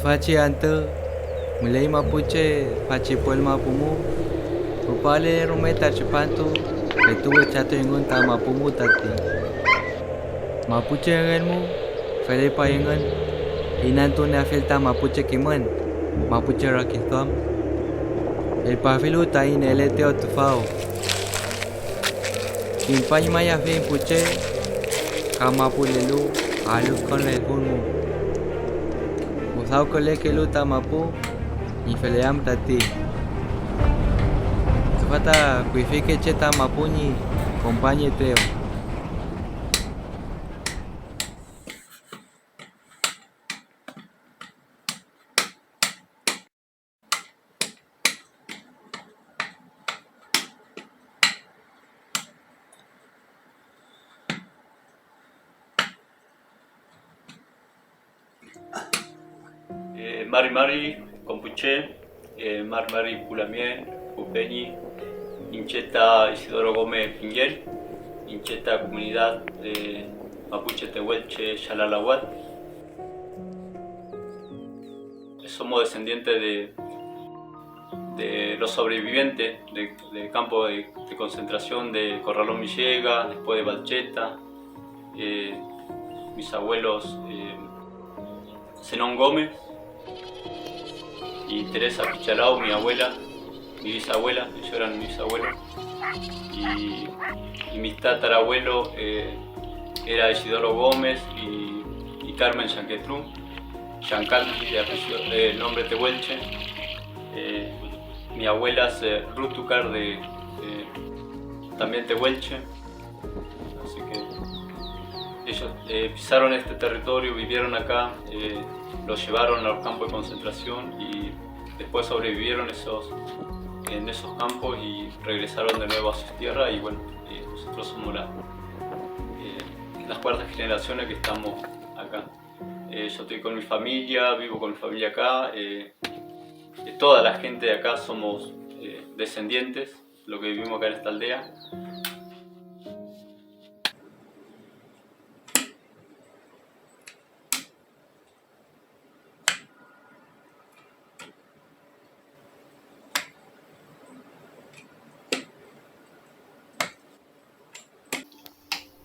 faci ante mulai mapuche faci puel mapumu upale rumeta chipantu etuvo chato ingun ta mapumu tati mapuche ngenmu felepa ingun inantu ne afilta mapuche kiman mapuche rakitham el pafilu ta inelete otufao kimpañ maya fin puche kamapulelu alus con le gunmu Musau kole ke luta mapu ni feleam tati. Sufata kuifike cheta mapu ni compañe teo. Mari Mari, Compuche, Mari Mari Pulamien, Pupeñi, Incheta Isidoro Gómez Pinguel, Incheta Comunidad Mapuche Tehuelche Xalalawat. Somos descendientes de los sobrevivientes del campo de concentración de Corralón Villegas, después de Balcheta, mis abuelos Zenón Gómez y Teresa Pichalao, mi abuela, mi bisabuela, ellos eran mis abuelos, y mi tatarabuelo era Isidoro Gómez y Carmen Yanquetrún, Yancal, de nombre Tehuelche. Mi abuela es Ruth Tucar, también Tehuelche, así que ellos pisaron este territorio, vivieron acá, los llevaron a los campos de concentración y después sobrevivieron en esos campos y regresaron de nuevo a sus tierras y bueno, nosotros somos las cuartas generaciones que estamos acá. Yo estoy con mi familia, vivo con mi familia acá, toda la gente de acá somos descendientes, lo que vivimos acá en esta aldea.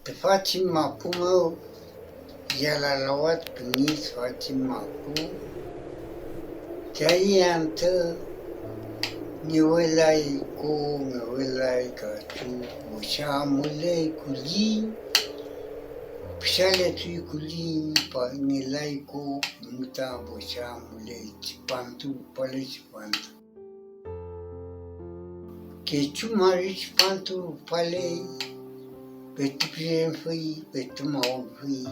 Te faci mapu meu, Xalalawat Punis faci mapu, Chai antă, Niwelai ko, Niwelai katu, Usha mulei kuli, Pshale tui kuli, Pa nilai ko, Muta Usha mulei, Chipantu, Pale Chipantu. Kechu mari Chipantu, Pale, Betu pien fui, betu mau fui.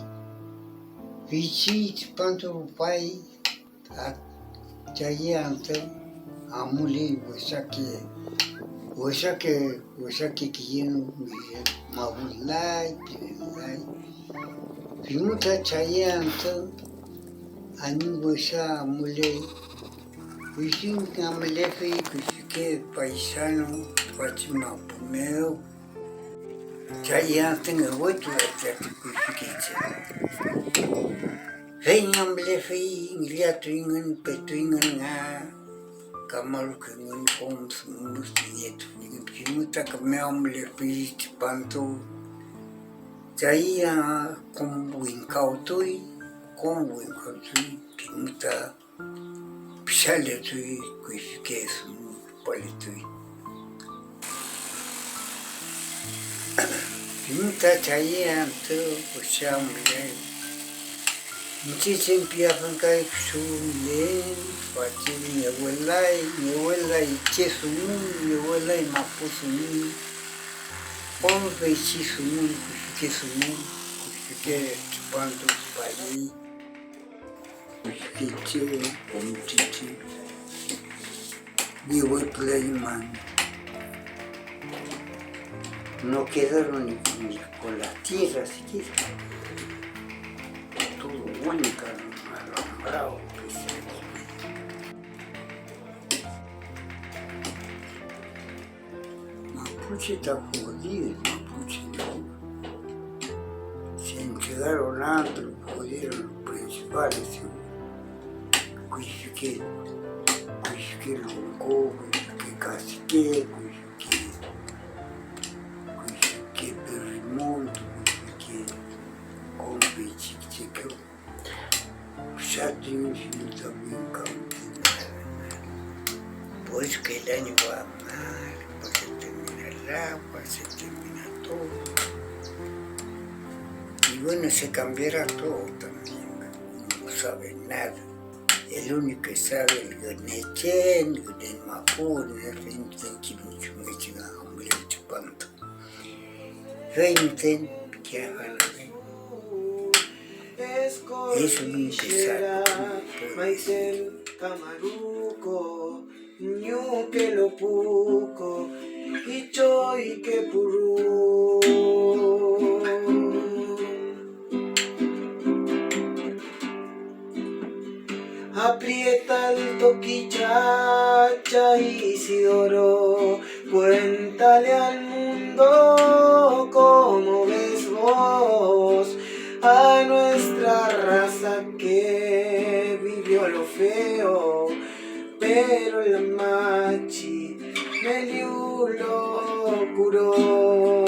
Vici Chipantu pai, Chai antă, Amuli Washake kiyenu, Mabulai, Pilai. Pimuta Chai antă, Ani Washa Amule, Vici Amule fui, Kushike paisano, Faci mapu meu. Chai antă ngăwătu atât Kushike. Hei amule fui, Ngiliatu ingan, Petu ingan nga, Kamal kengun kom semus nietu. Pimuta kami amule fui Chipantu. Chai kom winkau tui, Pimuta Pshale tui, Kushike semu pali tui. Pimuta Chai antă, Usha amule. Nchichin piafankai kshulen, Faci Niwelai chesumu, Niwelai mapu sumu, Veici sumu, Kushike Chipantu pai, Kushike che, Omchichi, Niwelai man. No quedaron ni con la tierra siquiera. Todo única, alumbrado. Mapuche está jodido, Mapuche no. Se entregaron antro, jodieron los principales. Cuixque lonco, cuixque casque, cuixque perrimonto, cuixque compi chique, chatinho también campo. Pues que el año va mal, pues se termina el agua, se termina todo. Y bueno, se cambiará todo también, uno no sabe nada. El único que sabe el Ganechen, el Mapur, el Renten, Chimuchunga, hombre, chupanto. Renten, que hagan es el único que sabe. Camaruco, ñuque lo puco, y choy que purú. Aprieta el toquichacha Isidoro, cuéntale al mundo cómo ves vos a nuestra raza que vivió lo feo, pero la machi Meliu lo curó.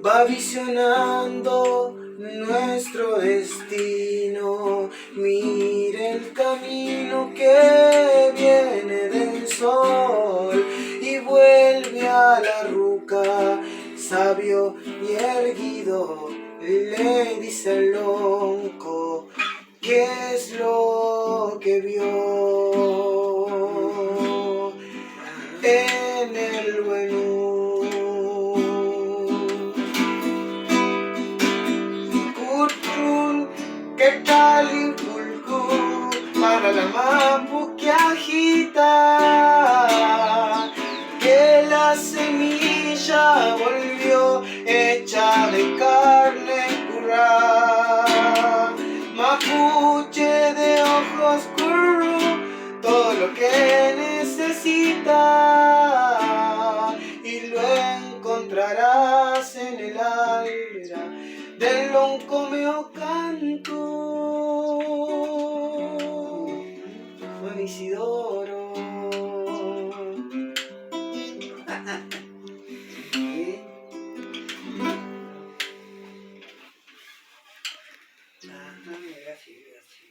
Va visionando nuestro destino, mire el camino que viene del sol y vuelve a la ruca, sabio y erguido, le dice al lonco qué es lo que vio en el Buenú. Que Calimpulcú para la mapu que agita, que la semilla volvió hecha de carne curá, mapuche de ojos curú, todo lo que necesita.